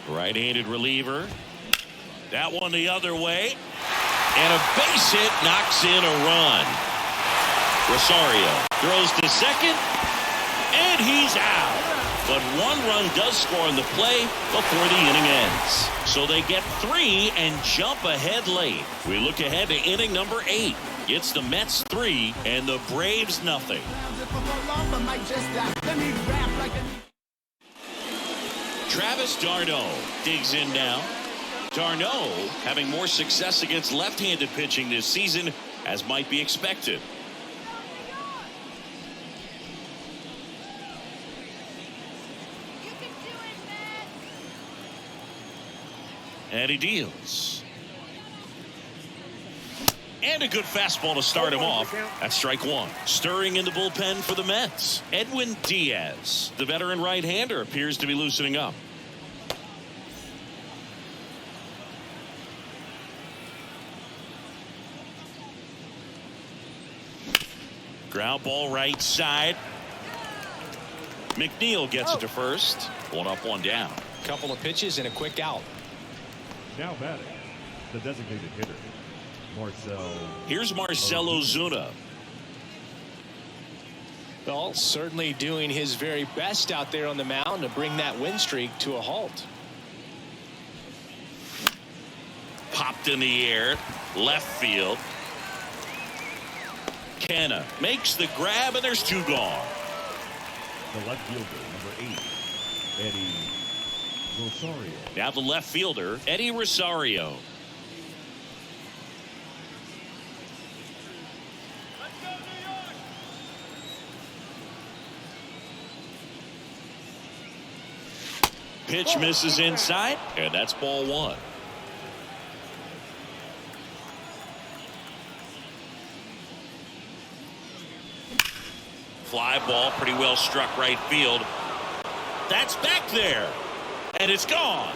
Right-handed reliever. That one the other way. And a base hit knocks in a run. Rosario throws to second, and he's out. But 1 run does score on the play before the inning ends. So they get 3 and jump ahead late. We look ahead to inning number 8. It's the Mets 3 and the Braves nothing. Travis d'Arnaud digs in now. d'Arnaud having more success against left-handed pitching this season, as might be expected. And he deals. And a good fastball to start him off. That's strike one. Stirring in the bullpen for the Mets, Edwin Diaz. The veteran right-hander appears to be loosening up. Ground ball right side. McNeil gets it to first. One up, one down. Couple of pitches and a quick out. Now batting, the designated hitter, Marcell. Here's Marcell Ozuna. Well, certainly doing his very best out there on the mound to bring that win streak to a halt. Popped in the air, left field. Canna makes the grab, and there's two gone. The left fielder, number 8, Eddie Rosario. Now the left fielder, Eddie Rosario. Pitch misses inside, and that's ball one. Fly ball, pretty well struck right field. That's back there, and it's gone.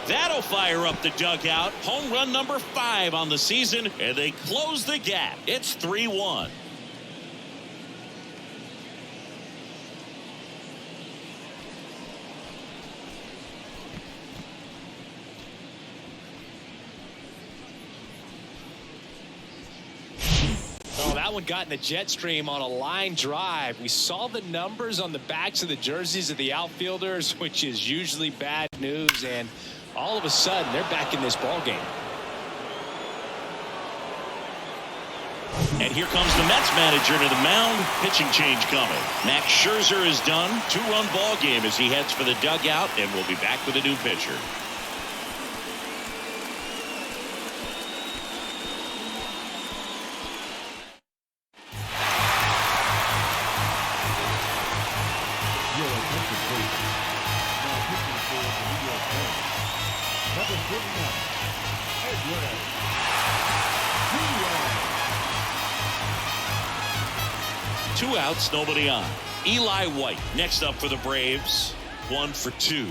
That'll fire up the dugout. Home run number 5 on the season, and they close the gap. It's 3-1. That one got in the jet stream on a line drive. We saw the numbers on the backs of the jerseys of the outfielders, which is usually bad news, and all of a sudden they're back in this ball game. And here comes the Mets manager to the mound. Pitching change coming. Max Scherzer is done. 2-run ball game as he heads for the dugout, and we'll be back with a new pitcher. Two outs, nobody on. Eli White next up for the Braves. 1 for 2.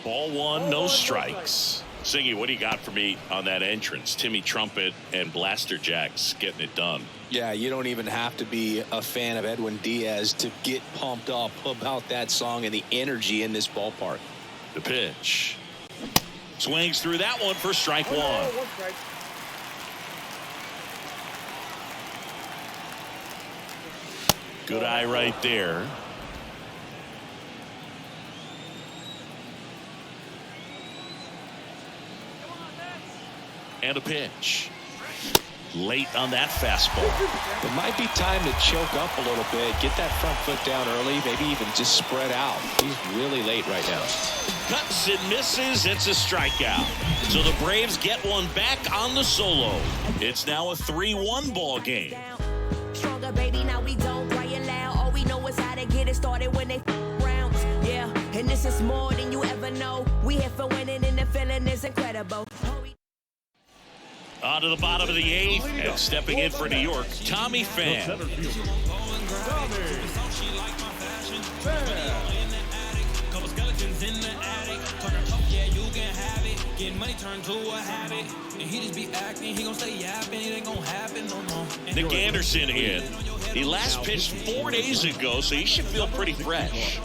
Ball one, no strikes. Singy, what do you got for me on that entrance? Timmy Trumpet and Blaster Jacks getting it done. Yeah, you don't even have to be a fan of Edwin Diaz to get pumped up about that song and the energy in this ballpark. The pitch. Swings through that one for strike one. Good eye right there. And a pitch. Late on that fastball. It might be time to choke up a little bit, get that front foot down early, maybe even just spread out. He's really late right now. Cuts and misses. It's a strikeout. So the Braves get one back on the solo. It's now a 3-1 ball game. Stronger, baby, now we don't cry it loud. All we know is how to get it started when they rounds. Yeah, and this is more than you ever know. We here for winning and the feeling is incredible. On to the bottom of the 8th, and stepping in for New York, Tommy Pham. Getting money turned to a habit, and he just be acting. He gon' stay yapping. It ain't gon' happen no more. Nick Anderson in. He last pitched 4 days ago, so he should feel pretty fresh.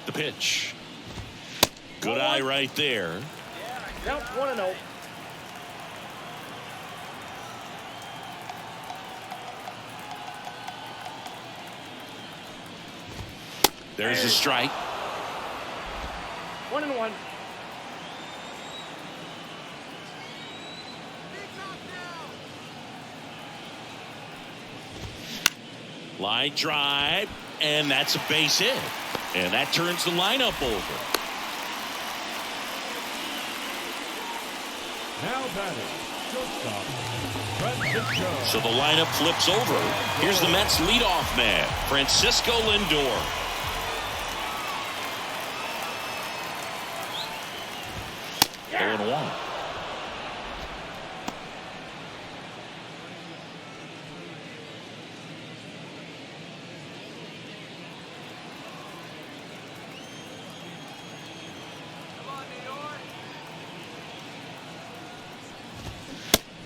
The pitch. Good eye right there. Count 1-0. There's a strike. 1-1. Line drive, and that's a base hit. And that turns the lineup over. Now batting, So the lineup flips over. Here's the Mets leadoff man, Francisco Lindor. Yeah. 0-1.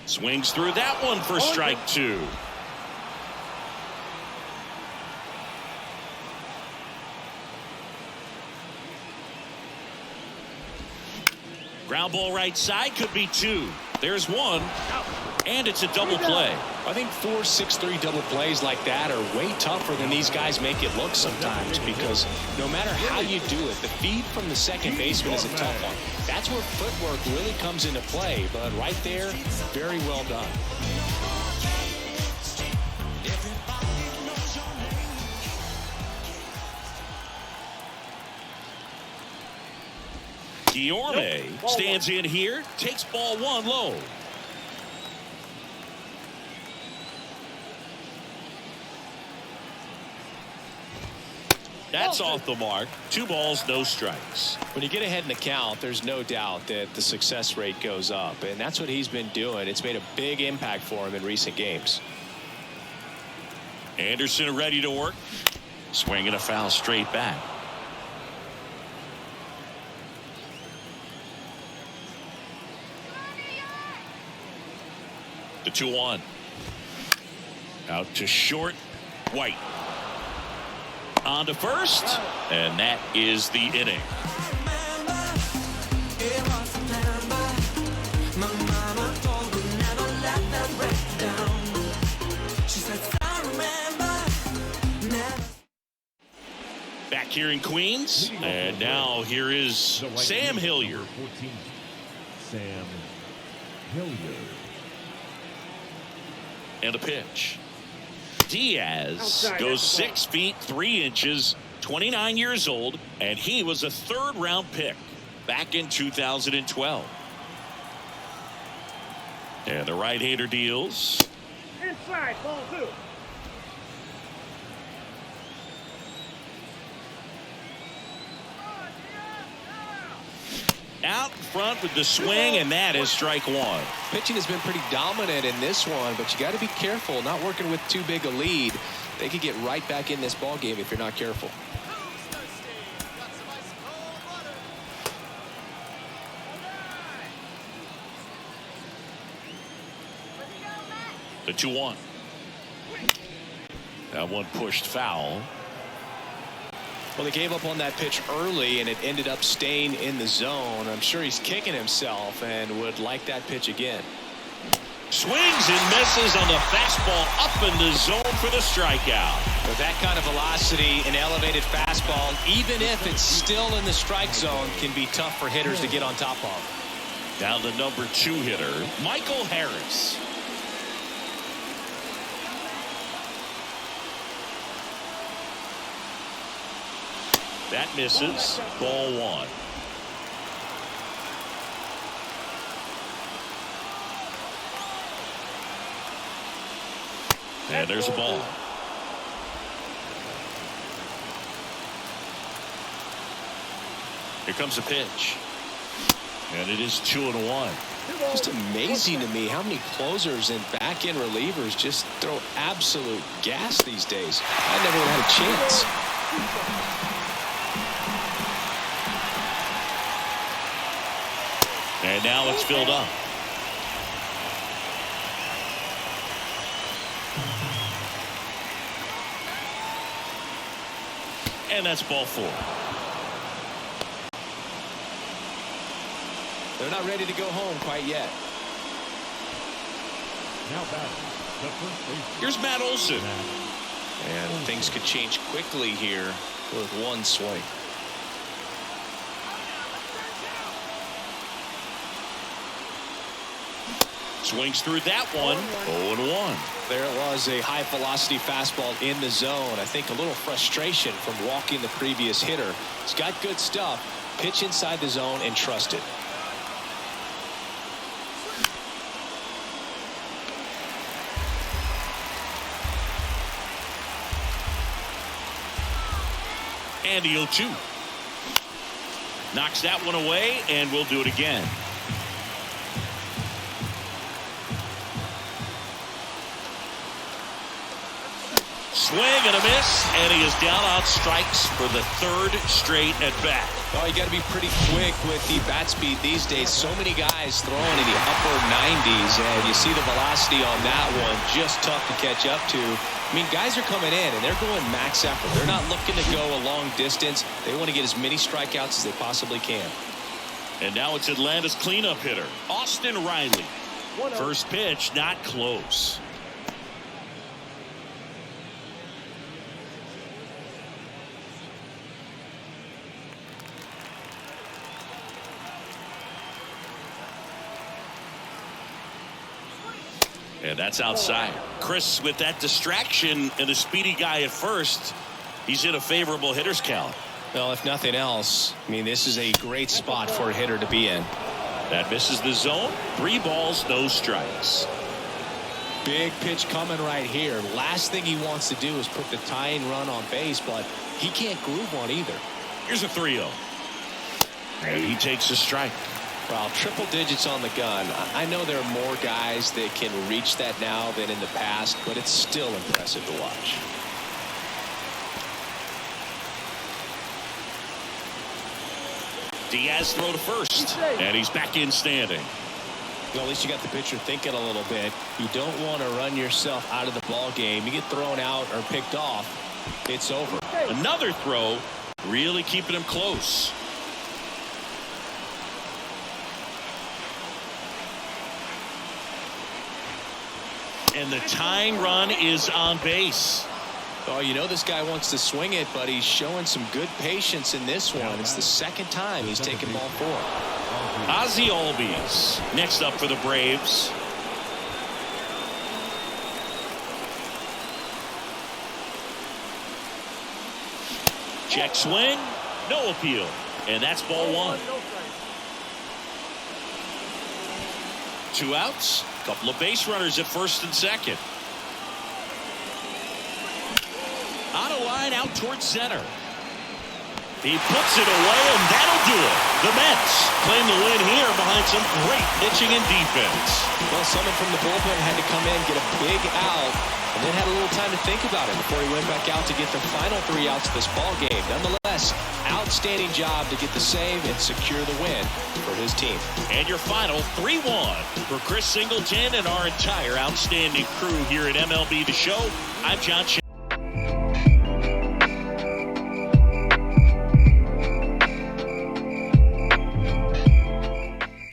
Swings through that one for strike 2. Ground ball right side, could be 2. There's 1, and it's a double play. I think 4, 6, 3 double plays like that are way tougher than these guys make it look sometimes, because no matter how you do it, the feed from the second baseman is a tough one. That's where footwork really comes into play, but right there, very well done. Guillorme stands in here, takes ball 1 low. That's off the mark. 2 balls, no strikes. When you get ahead in the count, there's no doubt that the success rate goes up, and that's what he's been doing. It's made a big impact for him in recent games. Anderson ready to work. Swinging a foul straight back. The 2-1. Out to short. White. On to first, and that is the inning. Back here in Queens, and now here is Sam Hilliard. 14, Sam Hilliard. And a pitch. Diaz goes 6 feet 3 inches, 29 years old, and he was a 3rd-round pick back in 2012. And the right-hander deals. Inside, ball 2. Out front with the swing, and that is strike 1. Pitching has been pretty dominant in this one, but you got to be careful, not working with too big a lead. They could get right back in this ball game if you're not careful. The 2-1. That one pushed foul. Well, they gave up on that pitch early, and it ended up staying in the zone. I'm sure he's kicking himself and would like that pitch again. Swings and misses on the fastball up in the zone for the strikeout. With that kind of velocity, an elevated fastball, even if it's still in the strike zone, can be tough for hitters to get on top of. Down to number 2 hitter, Michael Harris. That misses. Ball 1. And there's a ball. Here comes a pitch. And it is 2-1. Just amazing to me how many closers and back-end relievers just throw absolute gas these days. I never would have had a chance. And now it's filled up. And that's ball 4. They're not ready to go home quite yet. Now batting, the first baseman. Here's Matt Olson. And things could change quickly here with one swing. Swings through that one. 0-1. There it was, a high velocity fastball in the zone. I think a little frustration from walking the previous hitter. He's got good stuff. Pitch inside the zone and trust it. And the 0-2. Knocks that one away, and we'll do it again. Swing and a miss, and he is down on strikes for the third straight at bat. Oh, you got to be pretty quick with the bat speed these days. So many guys throwing in the upper 90s, and you see the velocity on that one. Just tough to catch up to. I mean, guys are coming in, and they're going max effort. They're not looking to go a long distance. They want to get as many strikeouts as they possibly can. And now it's Atlanta's cleanup hitter, Austin Riley. First pitch, not close. And that's outside. Chris, with that distraction and a speedy guy at first, he's in a favorable hitter's count. Well, if nothing else, I mean, this is a great spot for a hitter to be in. That misses the zone. 3 balls, no strikes. Big pitch coming right here. Last thing he wants to do is put the tying run on base, but he can't groove one either. Here's a 3-0. And he takes a strike. Well, triple digits on the gun. I know there are more guys that can reach that now than in the past, but it's still impressive to watch. Diaz throw to first, and he's back in standing. Well, at least you got the pitcher thinking a little bit. You don't want to run yourself out of the ball game. You get thrown out or picked off, it's over. Another throw, really keeping him close. And the tying run is on base. Oh, you know this guy wants to swing it, but he's showing some good patience in this one. It's the second time he's taken ball 4. Ozzie Albies next up for the Braves. Check swing, no appeal, and that's ball 1. 2 outs, couple of base runners at first and second. On a line out towards center. He puts it away, and that'll do it. The Mets claim the win here behind some great pitching and defense. Well, someone from the bullpen had to come in, get a big out, and then had a little time to think about it before he went back out to get the final 3 outs of this ball game. Nonetheless, outstanding job to get the save and secure the win for his team. And your final 3-1 for Chris Singleton and our entire outstanding crew here at MLB The Show. I'm John Chen.